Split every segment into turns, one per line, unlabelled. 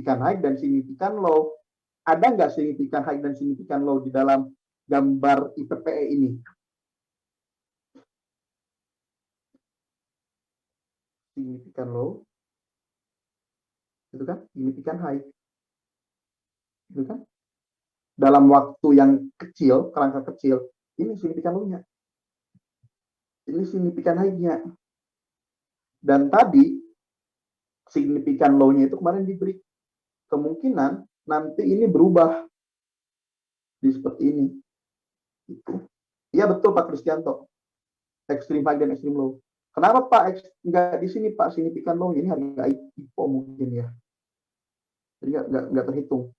signifikan high dan signifikan low. Ada nggak signifikan high dan signifikan low di dalam gambar IPPE ini? Signifikan low, itu kan? Signifikan high, itu kan? Dalam waktu yang kecil, kerangka kecil, ini signifikan low-nya. Ini signifikan high-nya. Dan tadi, signifikan low-nya itu kemarin diberi. Kemungkinan nanti ini berubah di seperti ini. Iya betul Pak Kristianto. Extreme high dan extreme low. Kenapa Pak nggak di sini Pak signifikan low? Ini harga IPO mungkin ya. Jadi nggak terhitung.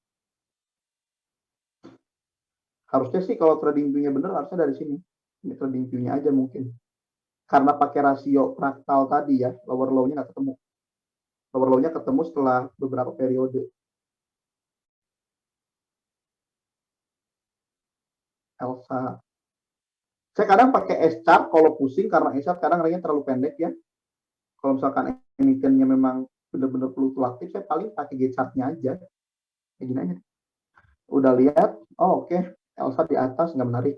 Harusnya sih kalau trading view-nya benar harusnya dari sini. Ini trading view-nya aja mungkin. Karena pakai rasio fraktal tadi ya, lower low-nya nggak ketemu. Lower low-nya ketemu setelah beberapa periode. Elsa. Saya kadang pakai S-chart kalau pusing karena S-chart kadang range-nya terlalu pendek ya. Kalau misalkan emitennya memang benar-benar fluktuatif, saya paling pakai G-chart-nya aja. Kayak gini aja. Udah lihat, oh oke, Elsa di atas nggak menarik.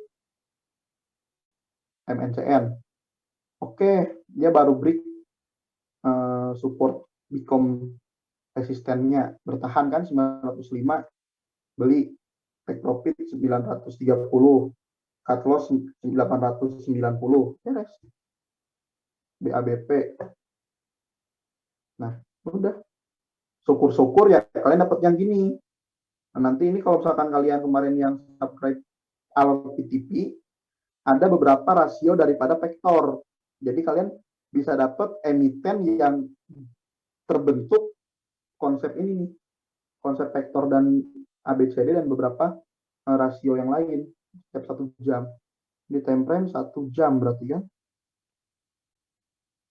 MNCN. Oke, dia baru break support become resistennya. Bertahan kan 905, beli take profit 930, cut loss 890, beres. BABP. Nah, udah. Syukur-syukur ya kalian dapat yang gini. Nah, nanti ini kalau misalkan kalian kemarin yang subscribe Alert PTP, ada beberapa rasio daripada vektor. Jadi kalian bisa dapat emiten yang terbentuk konsep ini nih. Konsep vektor dan ABCD dan beberapa rasio yang lain setiap 1 jam. Di time frame 1 jam berarti kan.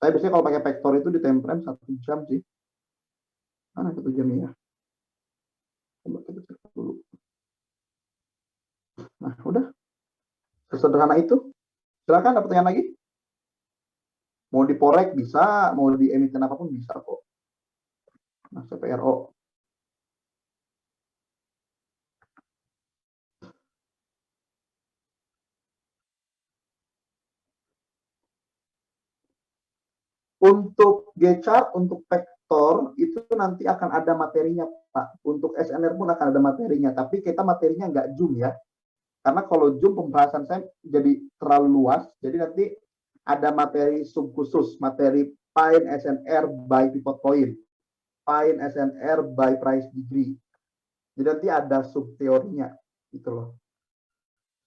Saya biasanya kalau pakai vektor itu di time frame 1 jam sih. Mana 1 jamnya ya? Coba kita cek dulu. Nah, udah. Sesederhana itu. Silakan ada pertanyaan lagi. Mau diporek bisa, mau di emiten apapun bisa kok. Nah, CPRO. Untuk G-chart, untuk vektor, itu nanti akan ada materinya, Pak. Untuk SNR pun akan ada materinya, tapi kita materinya nggak zoom ya. Karena kalau zoom pembahasan saya jadi terlalu luas, jadi nanti ada materi sub khusus, materi Pine SNR by pivot point, Pine SNR by price degree. Jadi nanti ada sub teorinya, gitu loh.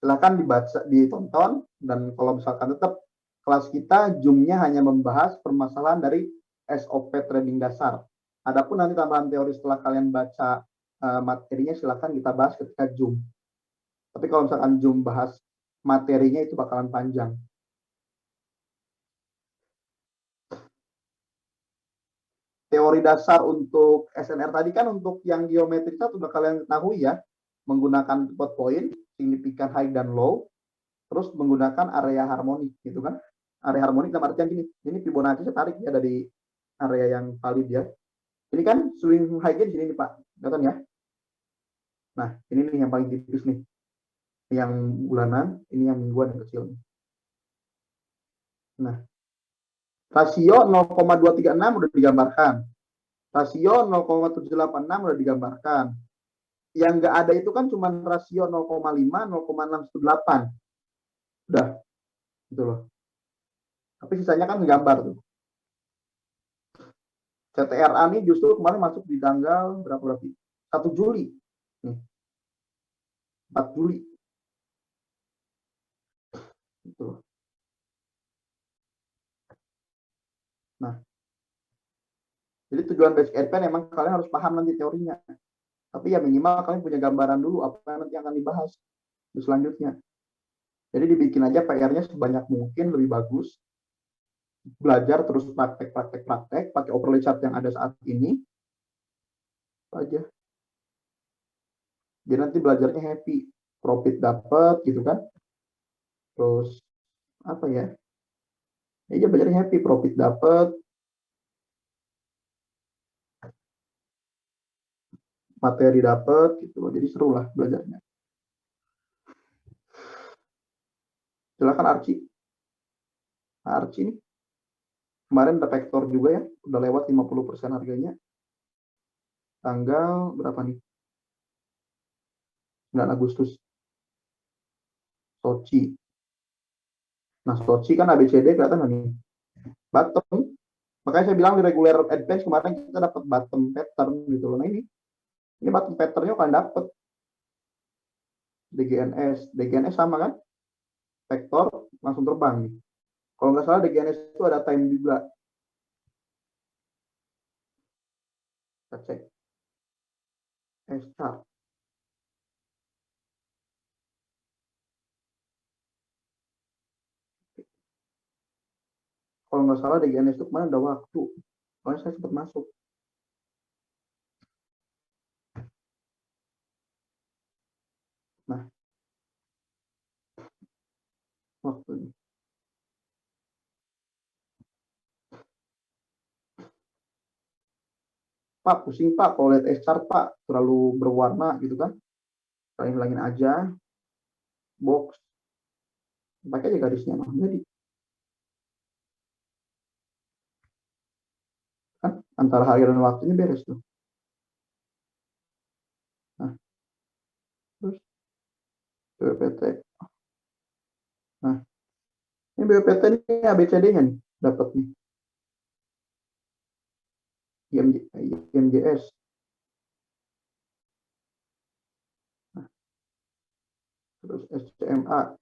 Silahkan dibaca, ditonton, dan kalau misalkan tetap kelas kita zoom-nya hanya membahas permasalahan dari SOP trading dasar. Adapun nanti tambahan teori setelah kalian baca materinya silahkan kita bahas ketika zoom. Tapi kalau misalkan zoom bahas materinya itu bakalan panjang. Teori dasar untuk SNR tadi kan untuk yang geometrik sudah kalian ketahui ya, menggunakan pivot point, signifikan high dan low, terus menggunakan area harmonik gitu kan. Area harmonik dalam artian gini, ini Fibonacci saya tarik ya dari area yang valid ya. Ini kan swing high-nya di sini nih Pak, kelihatan ya. Nah, ini nih yang paling tipis nih. Yang bulanan, ini yang mingguan yang kecil. Nah, rasio 0,236 udah digambarkan. Rasio 0,786 udah digambarkan. Yang nggak ada itu kan cuma rasio 0,5, 0,618. Udah, gitu loh. Tapi sisanya kan ngegambar tuh. CTRA ini justru kemarin masuk di tanggal berapa berarti? 1 Juli. Nih. 4 Juli. Gitu loh. Nah, jadi tujuan basic advance emang kalian harus paham nanti teorinya. Tapi ya minimal kalian punya gambaran dulu apa yang nanti akan dibahas di selanjutnya. Jadi dibikin aja PR-nya sebanyak mungkin, lebih bagus. Belajar terus praktek, pakai overlay chart yang ada saat ini. Aja. Jadi nanti belajarnya happy. Profit dapat gitu kan. Terus apa ya? Ya belajarnya happy, profit dapat. materi dapat gitu loh. Jadi seru lah belajarnya. Silakan Archie. Nah, Archie nih kemarin ada vektor juga ya, udah lewat 50% harganya. Tanggal berapa nih? 9 Agustus. Sochi. Nah, Sochi kan ABCD kelihatan nggak nih? Bottom. Makanya saya bilang di regular advance kemarin kita dapat bottom pattern gitu loh. Nah ini bottom patternnya kan dapat DGNS sama kan? Vektor langsung terbang nih. Kalau nggak salah DGNS itu ada time juga. Kita cek. S-chart. Kalau nggak salah DGNS itu kemarin ada waktu. Soalnya saya sempat masuk. Nah, waktu ini. Pak, pusing Pak, kalau lihat S-chart Pak, terlalu berwarna gitu kan. Kalian hilangin aja. Box. Pakai aja garisnya. Nah, jadi kan antara harga dan waktunya beres tuh. Nah, terus BPT. Nah, ini BPT ini ABCD-nya nih, dapat nih. IMJS. Nah, terus SCMA,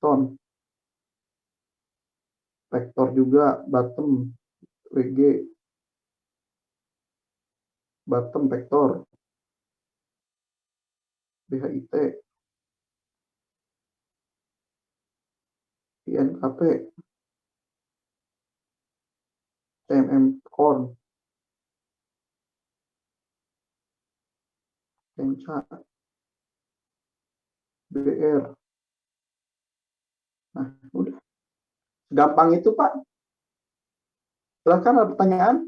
ton, vektor juga, bottom, WG, bottom, vektor, BHIT, INKP, CMM Korn, Kenca, BR. Nah, udah. Gampang itu, Pak. Silahkan ada pertanyaan?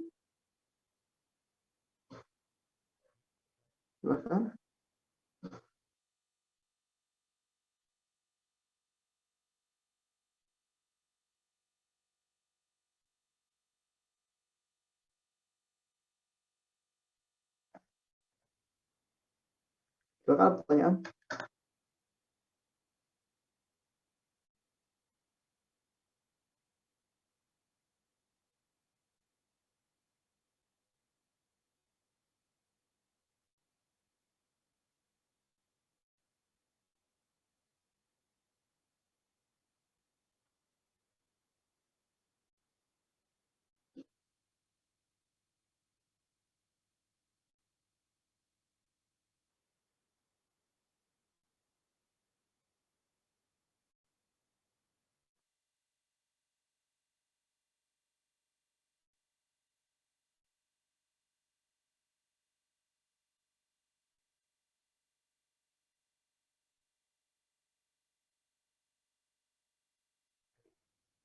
Silahkan. Silahkan ada pertanyaan.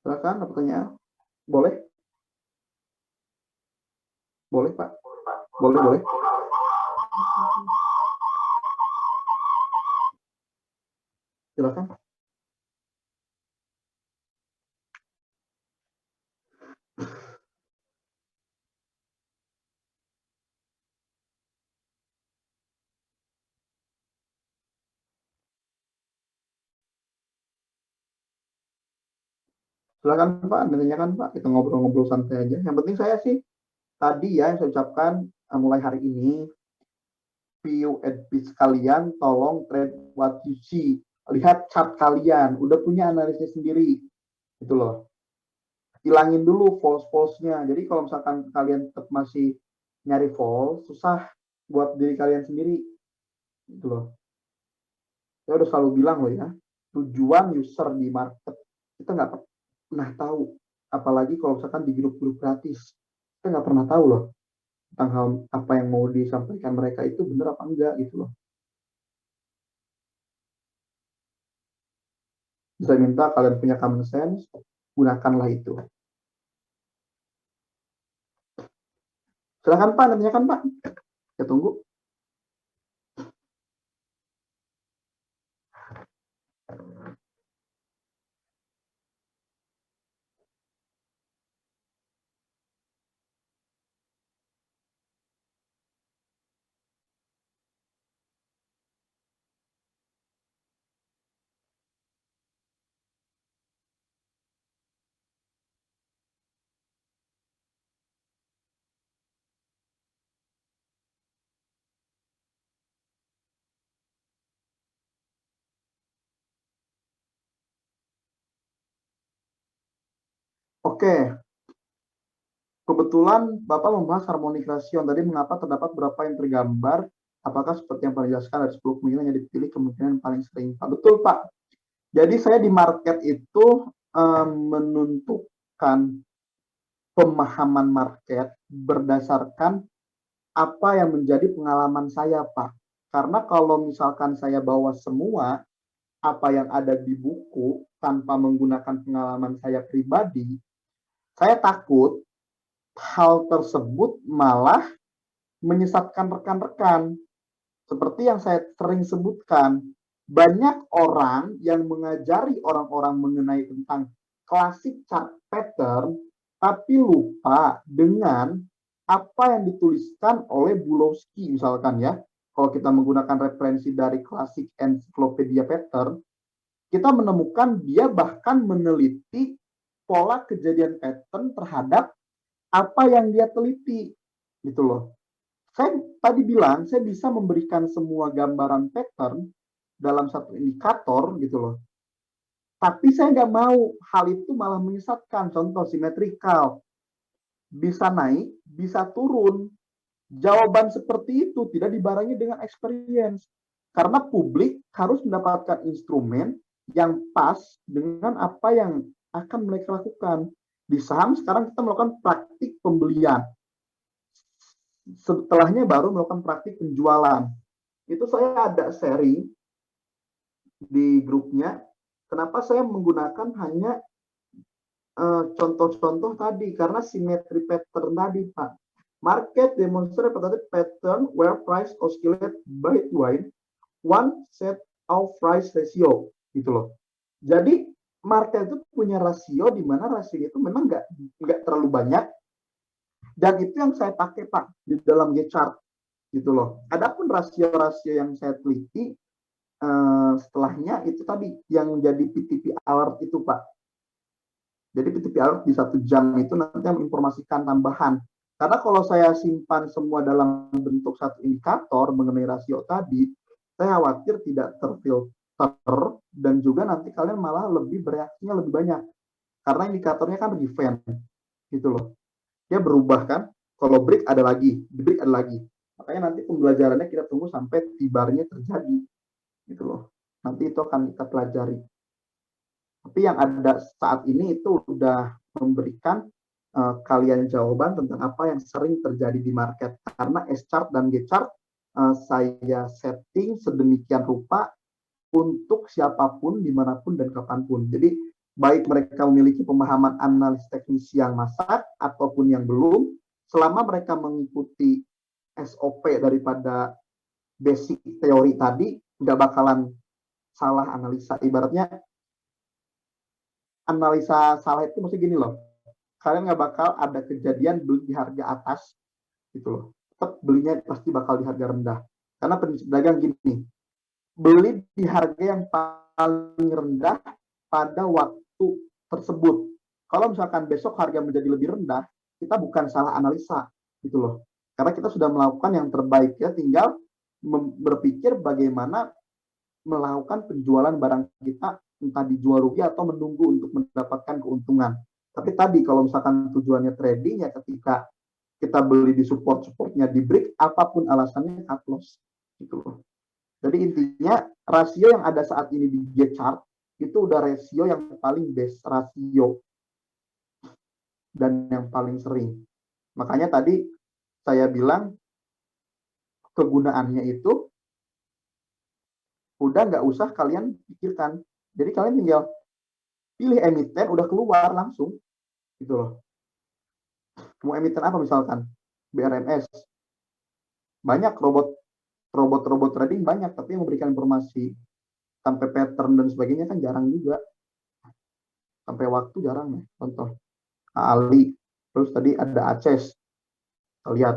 Silahkan ada pertanyaan. Boleh? Boleh, Pak. Boleh, boleh. Silakan. Silakan Pak, nanyakan Pak. Kita ngobrol-ngobrol santai aja. Yang penting saya sih tadi ya yang saya ucapkan mulai hari ini view advice kalian tolong trade what you see. Lihat chart kalian, udah punya analisis sendiri. Gitu loh. Hilangin dulu false-false-nya. Jadi kalau misalkan kalian tetap masih nyari false, susah buat diri kalian sendiri. Gitu loh. Saya udah selalu bilang loh ya, tujuan user di market kita nggak pernah tahu. Apalagi kalau misalkan di grup-grup gratis. Kita nggak pernah tahu loh tentang hal apa yang mau disampaikan mereka itu benar apa enggak gitu loh. Saya minta kalian punya common sense, gunakanlah itu. Silakan Pak, nantikan Pak. Saya tunggu. Oke, kebetulan Bapak membahas harmonic ratio. Tadi mengapa terdapat berapa yang tergambar? Apakah seperti yang pernah dijelaskan dari 10 kemungkinan yang dipilih kemungkinan paling sering? Pak, betul Pak. Jadi saya di market itu menentukan pemahaman market berdasarkan apa yang menjadi pengalaman saya, Pak. Karena kalau misalkan saya bawa semua apa yang ada di buku tanpa menggunakan pengalaman saya pribadi, saya takut hal tersebut malah menyesatkan rekan-rekan. Seperti yang saya sering sebutkan, banyak orang yang mengajari orang-orang mengenai tentang klasik chart pattern, tapi lupa dengan apa yang dituliskan oleh Bulowski misalkan ya. Kalau kita menggunakan referensi dari klasik encyclopedia pattern, kita menemukan dia bahkan meneliti pola kejadian pattern terhadap apa yang dia teliti, gitu loh. Saya tadi bilang, saya bisa memberikan semua gambaran pattern dalam satu indikator, gitu loh. Tapi saya nggak mau hal itu malah menyesatkan. Contoh simetrikal, bisa naik, bisa turun. Jawaban seperti itu tidak dibarengi dengan experience. Karena publik harus mendapatkan instrumen yang pas dengan apa yang akan mereka lakukan. Di saham sekarang kita melakukan praktik pembelian. Setelahnya baru melakukan praktik penjualan. Itu saya ada sharing di grupnya. Kenapa saya menggunakan hanya contoh-contoh tadi? Karena simetri pattern tadi, Pak. Market demonstrate pattern where price oscillate between one set of price ratio, gitu loh. Jadi market itu punya rasio di mana rasio itu memang nggak terlalu banyak, dan itu yang saya pakai Pak di dalam G-chart, gitu loh. Adapun rasio-rasio yang saya teliti setelahnya itu tadi yang jadi PTP alert itu Pak. Jadi PTP alert di 1 jam itu nanti menginformasikan tambahan. Karena kalau saya simpan semua dalam bentuk satu indikator mengenai rasio tadi, saya khawatir tidak terfilter dan juga nanti kalian malah lebih bereaksinya lebih banyak. Karena indikatornya kan event, gitu loh. Dia berubah kan. Kalau break ada lagi, di break ada lagi. Makanya nanti pembelajarannya kita tunggu sampai tibarnya terjadi, gitu loh. Nanti itu akan kita pelajari. Tapi yang ada saat ini itu udah memberikan kalian jawaban tentang apa yang sering terjadi di market. Karena S-chart dan G-chart saya setting sedemikian rupa untuk siapapun, dimanapun, dan kapanpun. Jadi baik mereka memiliki pemahaman analis teknis yang masak ataupun yang belum, selama mereka mengikuti SOP daripada basic teori tadi, nggak bakalan salah analisa. Ibaratnya analisa salah itu mesti gini loh, kalian nggak bakal ada kejadian beli di harga atas gitu loh, tetap belinya pasti bakal di harga rendah. Karena prinsip dagang gini, beli di harga yang paling rendah pada waktu tersebut. Kalau misalkan besok harga menjadi lebih rendah, kita bukan salah analisa gitu loh, karena kita sudah melakukan yang terbaik ya, tinggal berpikir bagaimana melakukan penjualan barang kita, entah dijual rugi atau menunggu untuk mendapatkan keuntungan. Tapi tadi kalau misalkan tujuannya trading ya ketika kita beli di supportnya di break, apapun alasannya cut loss gitu loh. Jadi intinya rasio yang ada saat ini di G-chart itu udah rasio yang paling best rasio dan yang paling sering. Makanya tadi saya bilang kegunaannya itu udah nggak usah kalian pikirkan. Jadi kalian tinggal pilih emiten, udah keluar langsung gitu loh. Mau emiten apa misalkan? BRMS. Banyak robot trading banyak, tapi yang memberikan informasi sampai pattern dan sebagainya kan jarang juga. Sampai waktu jarang ya. Contoh Ali, terus tadi ada Aces. Kita lihat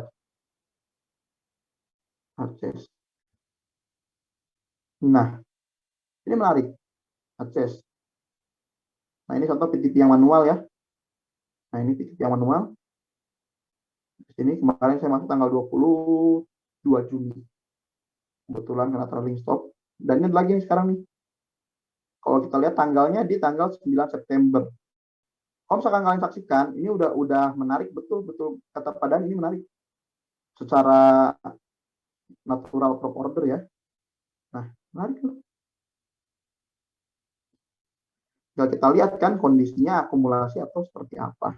Aces. Nah, ini menarik. Aces. Nah, ini contoh PTP yang manual ya. Nah, ini PTP yang manual. Ini kemarin saya masuk tanggal 22 Juni. Kebetulan karena trailing stop. Dan ini lagi nih sekarang nih. Kalau kita lihat tanggalnya di tanggal 9 September. Kalau misalkan kalian saksikan, ini udah menarik, betul kata Pak Dan, ini menarik. Secara natural prop order ya. Nah, menarik loh. Kalau kita lihat kan kondisinya akumulasi atau seperti apa.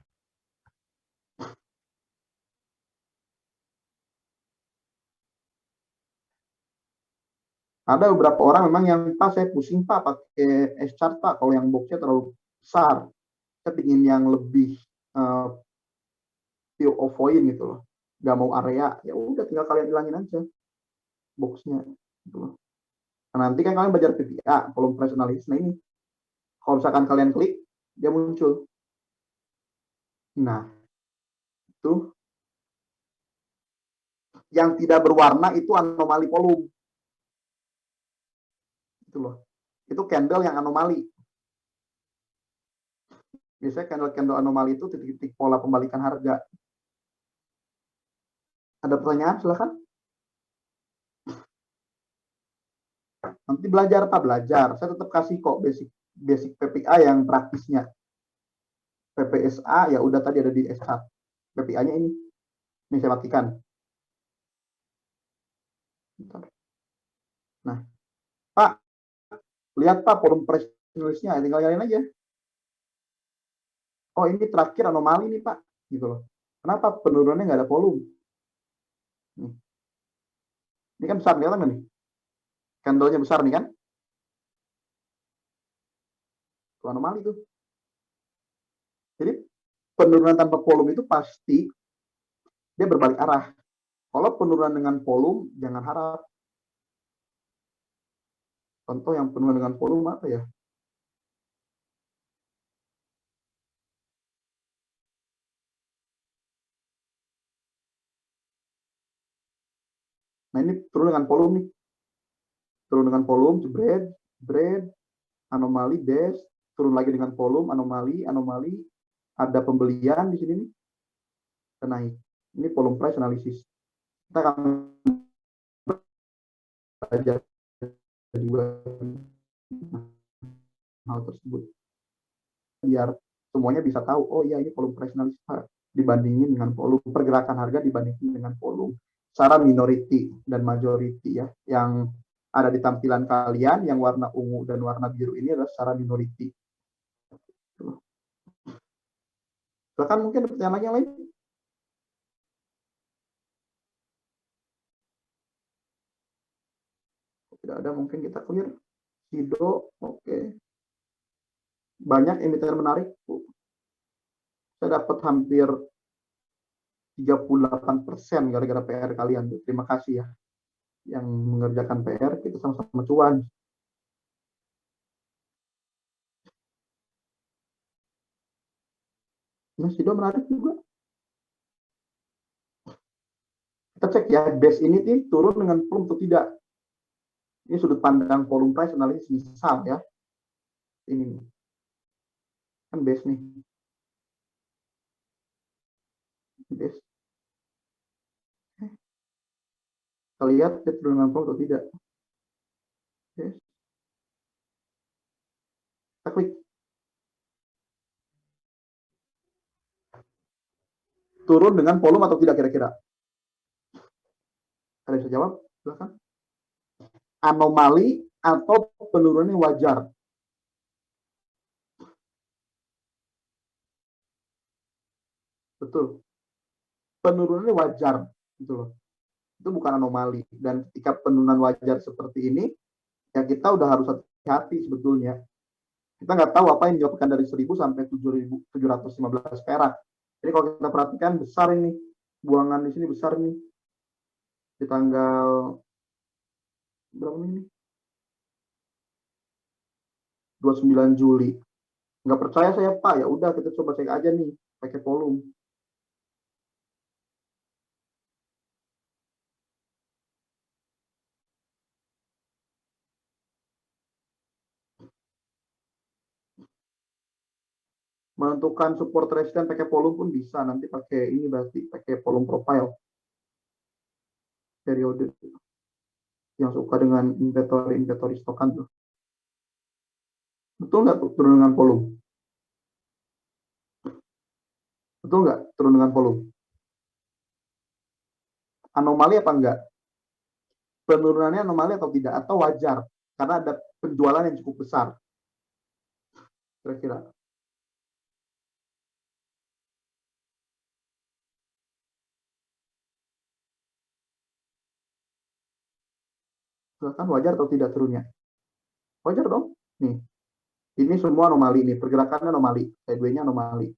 Ada beberapa orang memang yang Pak saya pusing Pak pakai S-chart Pak, kalau yang boxnya terlalu besar. Saya ingin yang lebih pure ovoid gitu loh. Gak mau area, ya udah tinggal kalian hilangin aja boxnya gitu loh. Nah, nanti kan kalian belajar PPA, volume price analysis. Nah ini, kalau misalkan kalian klik, dia muncul. Nah, itu yang tidak berwarna itu anomali volume. Itu loh. Itu candle yang anomali. Biasanya candle-candle anomali itu titik-titik pola pembalikan harga. Ada pertanyaan? Silahkan. Nanti belajar Pak, belajar. Saya tetap kasih kok basic PPA yang praktisnya. PPSA ya udah tadi ada di S1. PPA-nya ini. Ini saya matikan. Nah, Pak, lihat Pak volume price nya, tinggal nyalain aja. Oh ini terakhir anomali nih Pak, gitu loh. Kenapa penurunannya nggak ada volume? Nih. Ini kan besar, kelihatan nggak nih? Candle-nya besar nih kan? Itu anomali tuh. Jadi penurunan tanpa volume itu pasti dia berbalik arah. Kalau penurunan dengan volume, jangan harap. Contoh yang penurunan dengan volume apa ya? Nah ini turun dengan volume nih. Turun dengan volume, jebret, anomali, dash, turun lagi dengan volume, anomali, ada pembelian di sini nih, dan naik. Ini volume price analysis. Kita akan belajar dua hal tersebut biar semuanya bisa tahu, oh iya ini volume price analysis dibandingin dengan volume, pergerakan harga dibandingin dengan volume secara minority dan majority ya, yang ada di tampilan kalian yang warna ungu dan warna biru ini adalah secara minority. Bahkan mungkin ada pertanyaan lagi yang lain. Tidak ada, mungkin kita clear. Sido, oke. Banyak emiten menarik, Bu. Saya dapat hampir 38% gara-gara PR kalian, Bu. Terima kasih ya. Yang mengerjakan PR, kita sama-sama cuan. Nah, Sido menarik juga. Kita cek ya, base ini nih turun dengan volume atau tidak. Ini sudut pandang volume price analysis misal ya. Ini kan base nih. Base. Kita lihat dia turun dengan volume atau tidak. Base. Kita klik. Turun dengan volume atau tidak kira-kira? Ada bisa jawab? Silahkan. Anomali atau penurunannya wajar? Betul. Penurunannya wajar, gitu loh. Itu bukan anomali. Dan ketika penurunan wajar seperti ini, ya kita udah harus hati-hati sebetulnya. Kita nggak tahu apa yang dilakukan dari 1.000 sampai 7.715 perak. Jadi kalau kita perhatikan besar ini. buangan di sini besar nih. Di tanggal berapa ini? 29 Juli. Nggak percaya saya, Pak. Ya udah, kita coba cek aja nih pakai volume. Menentukan support resistance pakai volume pun bisa. Nanti pakai ini berarti pakai volume profile periode yang suka dengan inventory stokan tuh. Betul nggak tuh turun dengan volume? Betul nggak turun dengan volume? Anomali apa enggak? Penurunannya anomali atau tidak? Atau wajar? Karena ada penjualan yang cukup besar. Kira-kira. Silakan, wajar atau tidak turunnya? Wajar dong. Nih, ini semua anomali nih. Pergerakannya anomali. Sideways-nya anomali.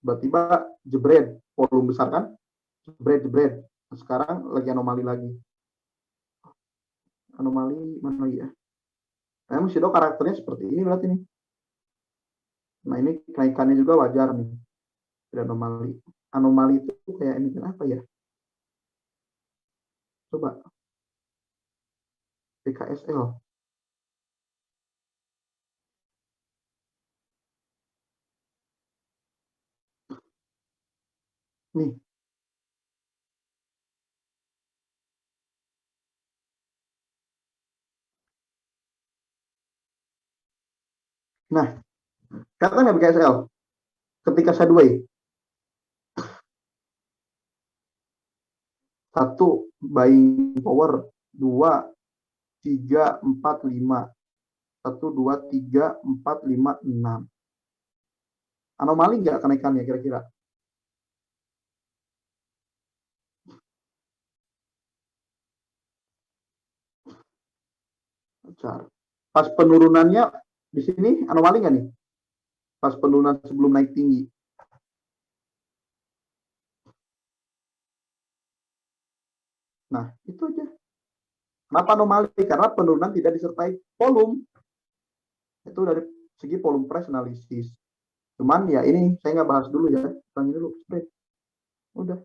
Tiba-tiba jebret. Volume besar kan? Jebret. Sekarang lagi anomali lagi. Anomali mana lagi ya? Nah, Shadow karakternya seperti ini berarti nih. Nah, ini kenaikannya juga wajar nih. Tidak anomali. Anomali itu kayak ini apa ya? Coba. PKSL. Nih. Nah, kata nggak PKSL? Ketika sideways. Satu, buying power. Dua, tiga, empat, lima. 1, 2, 3, 4, 5, 6. Anomali nggak kenaikannya kira-kira? Pas penurunannya di sini anomali nggak nih? Pas penurunan sebelum naik tinggi. Nah, itu aja. Kenapa anomali? Karena penurunan tidak disertai volume. Itu dari segi volume price analysis. Cuman ya ini saya nggak bahas dulu ya. Tanya dulu. Udah.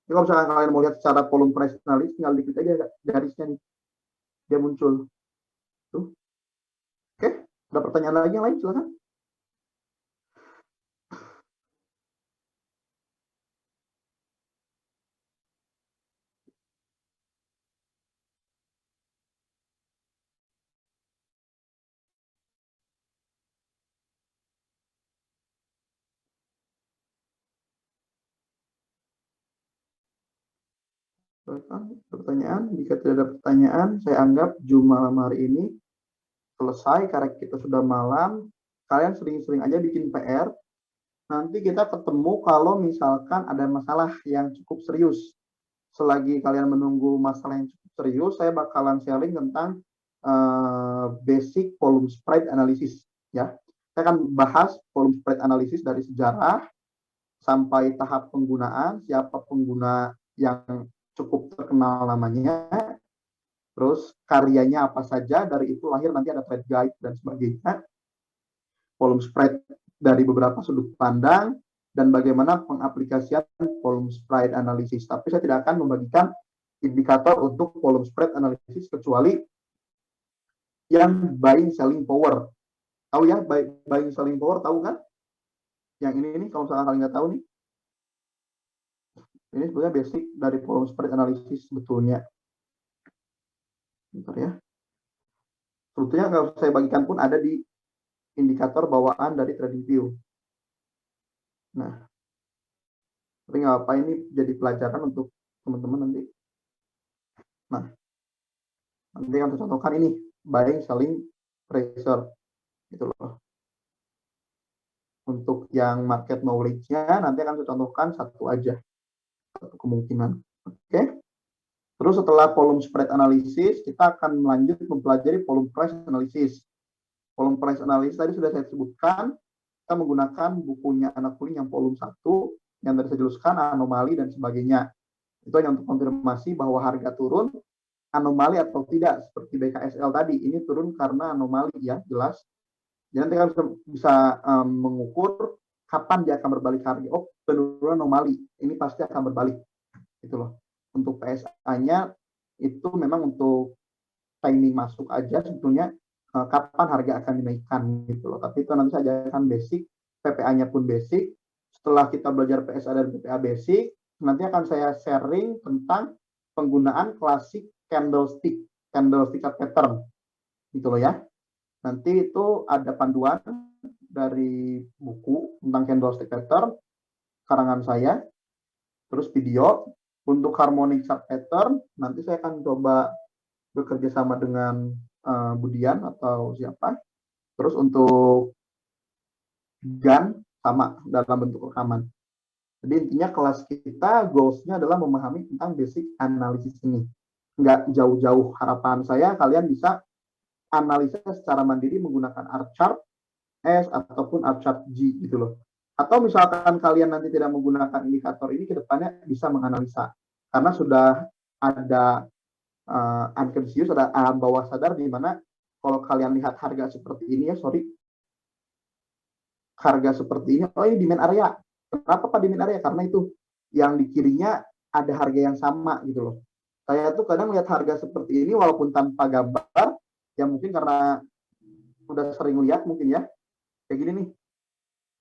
Jadi kalau misalkan kalian mau lihat secara volume price analysis, tinggal diklik aja garisnya nih. Dia muncul. Tuh. Oke. Ada pertanyaan lagi yang lain? Silakan. Pertanyaan, jika tidak ada pertanyaan, saya anggap Zoom malam hari ini selesai karena kita sudah malam. Kalian sering-sering aja bikin PR. Nanti kita ketemu kalau misalkan ada masalah yang cukup serius. Selagi kalian menunggu masalah yang cukup serius, saya bakalan sharing tentang basic volume spread analysis. Ya, saya akan bahas volume spread analysis dari sejarah sampai tahap penggunaan, siapa pengguna yang cukup terkenal namanya, terus karyanya apa saja, dari itu lahir nanti ada trade guide dan sebagainya, volume spread dari beberapa sudut pandang, dan bagaimana pengaplikasian volume spread analysis. Tapi saya tidak akan membagikan indikator untuk volume spread analysis kecuali yang buying selling power. Tahu ya, buying selling power, tahu kan? Yang ini kalau misalkan kalian nggak tahu nih, ini sebenarnya basic dari volume spread analysis sebetulnya. Bentar ya. Sebetulnya kalau saya bagikan pun ada di indikator bawaan dari TradingView. Nah, tapi nggak apa, ini jadi pelajaran untuk teman-teman nanti. Nah, nanti akan saya contohkan ini, buying, selling, pressure. Gitu loh. Untuk yang market knowledge-nya, nanti akan saya contohkan satu aja. Satu kemungkinan. Oke. Terus setelah volume spread analysis, kita akan melanjut mempelajari volume price analysis. Volume price analysis tadi sudah saya sebutkan, kita menggunakan bukunya anak kuling yang volume 1, yang tadi saya jelaskan, anomali dan sebagainya. Itu hanya untuk konfirmasi bahwa harga turun, anomali atau tidak, seperti BKSL tadi, ini turun karena anomali ya, jelas. Jadi nanti kan bisa mengukur kapan dia akan berbalik harga. Oh, penurunan anomali, ini pasti akan berbalik. Gitu loh. Untuk PSA-nya itu memang untuk timing masuk aja sebetulnya kapan harga akan dinaikkan gitu loh. Tapi itu nanti saja kan basic, PPA-nya pun basic. Setelah kita belajar PSA dan PPA basic, nanti akan saya sharing tentang penggunaan klasik candlestick pattern gitu loh ya. Nanti itu ada panduan dari buku tentang candlestick pattern karangan saya, terus video. Untuk harmonic chart pattern nanti saya akan coba bekerja sama dengan Budian atau siapa. Terus untuk GAN sama dalam bentuk rekaman. Jadi intinya kelas kita goals-nya adalah memahami tentang basic analisis ini. Nggak jauh-jauh, harapan saya kalian bisa analisa secara mandiri menggunakan R chart S ataupun R chart G gitu loh. Atau misalkan kalian nanti tidak menggunakan indikator ini, ke depannya bisa menganalisa. Karena sudah ada unconscious, ada alam bawah sadar di mana kalau kalian lihat harga seperti ini ya, harga seperti ini, oh ini demand area. Kenapa Pak demand area? Karena itu yang di kirinya ada harga yang sama gitu loh. Saya tuh kadang lihat harga seperti ini walaupun tanpa gambar, ya mungkin karena udah sering lihat mungkin ya. Kayak gini nih.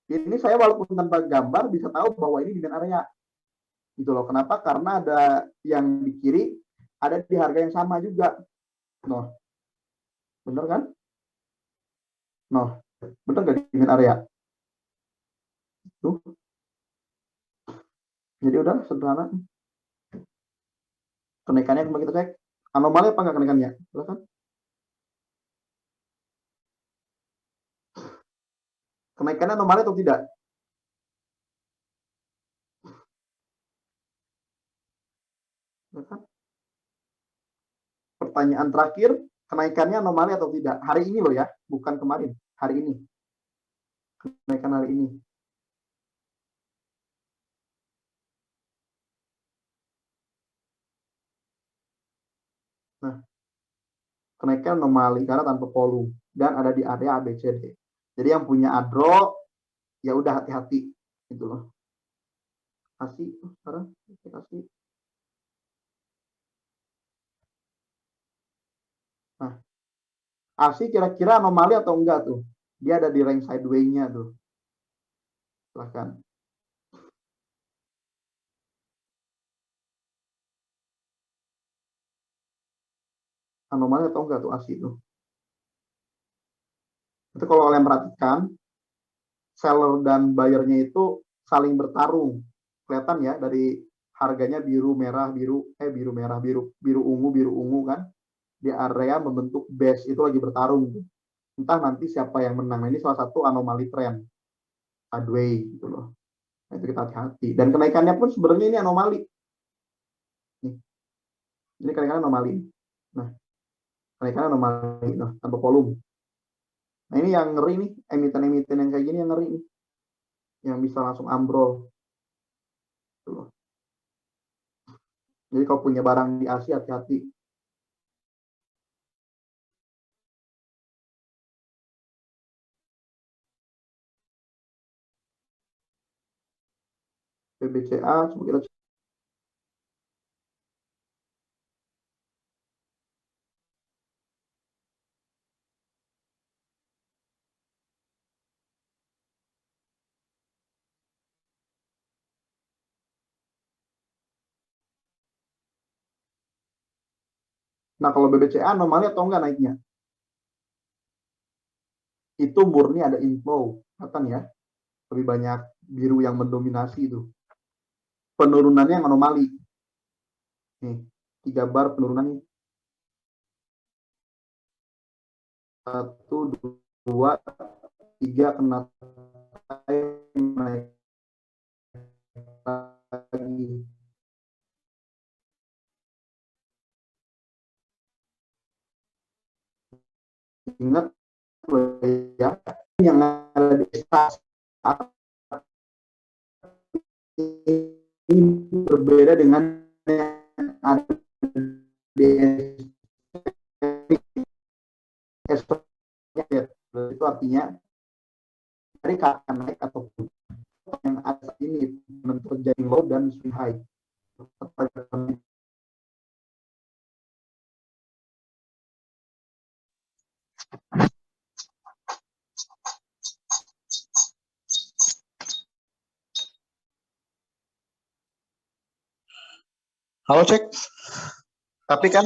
Ini saya walaupun tanpa gambar bisa tahu bahwa ini demand area. Gitu loh. Kenapa? Karena ada yang di kiri ada di harga yang sama juga. Noh. Bener kan? Noh. Bener nggak di demand area? Tuh. Jadi udah sederhana. Kenaikannya coba kita cek. Anomali apa nggak kenaikannya? Silakan. Kenaikannya anomali atau tidak? Silakan. Pertanyaan terakhir, kenaikannya anomali atau tidak? Hari ini loh ya, bukan kemarin. Hari ini. Kenaikan hari ini. Nah, kenaikan anomali karena tanpa volume dan ada di area ABCD. Jadi yang punya adro ya udah hati-hati gitu loh. Kasih sekarang kasih. Nah, ASI kira-kira anomali atau enggak tuh? Dia ada di range sideway-nya tuh. Silahkan. Anomali atau enggak tuh ASI itu? Itu kalau kalian perhatikan, seller dan buyer-nya itu saling bertarung. Kelihatan ya dari harganya biru merah biru merah biru ungu kan, di area membentuk base itu lagi bertarung. Entah nanti siapa yang menang. Nah, ini salah satu anomali tren sideways gitu loh. Nah, itu kita hati-hati. Dan kenaikannya pun sebenarnya ini anomali. Nih. Ini kenaikan anomali. Nah, kenaikan anomali nah, tanpa volume. Nah, ini yang ngeri nih, emiten-emiten yang kayak gini yang ngeri nih. Yang bisa langsung ambrol. Gitu loh. Jadi kalau punya barang di Asia hati-hati. PBCA, coba kita cek. Nah, kalau BBCA anomali atau enggak naiknya? Itu murni ada inflow. Kelihatan ya? Lebih banyak biru yang mendominasi itu. Penurunannya yang anomali. Nih, 3 bar penurunannya. 1, 2, 3 kena naik lagi. Ingat ya, yang ada di ini berbeda dengan yang ada di esoknya ya. Itu artinya dari akan naik ataupun yang ada ini menentukan jadi low dan swing high. Halo cek, tapi kan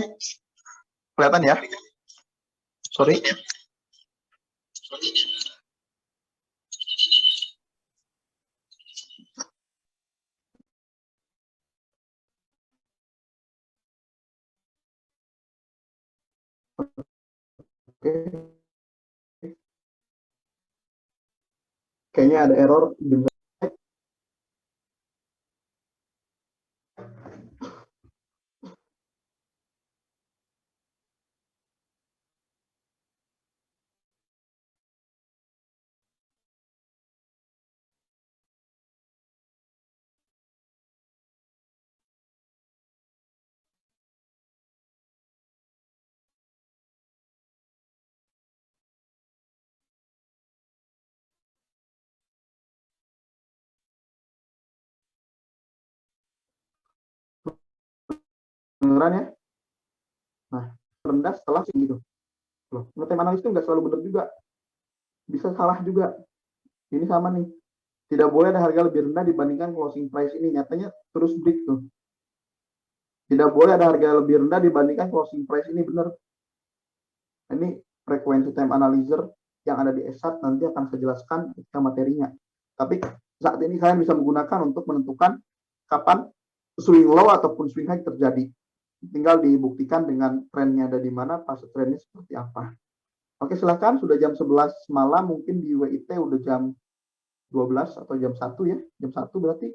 kelihatan ya? Sorry. Oke. Kayaknya ada error. Beneran ya? Nah, rendah setelah segitu. Loh, tim analis itu nggak selalu benar juga. Bisa salah juga. Ini sama nih. Tidak boleh ada harga lebih rendah dibandingkan closing price ini. Nyatanya terus break tuh. Tidak boleh ada harga lebih rendah dibandingkan closing price ini, benar. Ini frekuensi time analyzer yang ada di ESAT nanti akan saya jelaskan ketika materinya. Tapi saat ini kalian bisa menggunakan untuk menentukan kapan swing low ataupun swing high terjadi. Tinggal dibuktikan dengan trennya ada di mana, fase trennya seperti apa. Oke, silahkan. Sudah jam 11 malam, mungkin di WIT udah jam 12 atau jam 1 ya. Jam 1 berarti.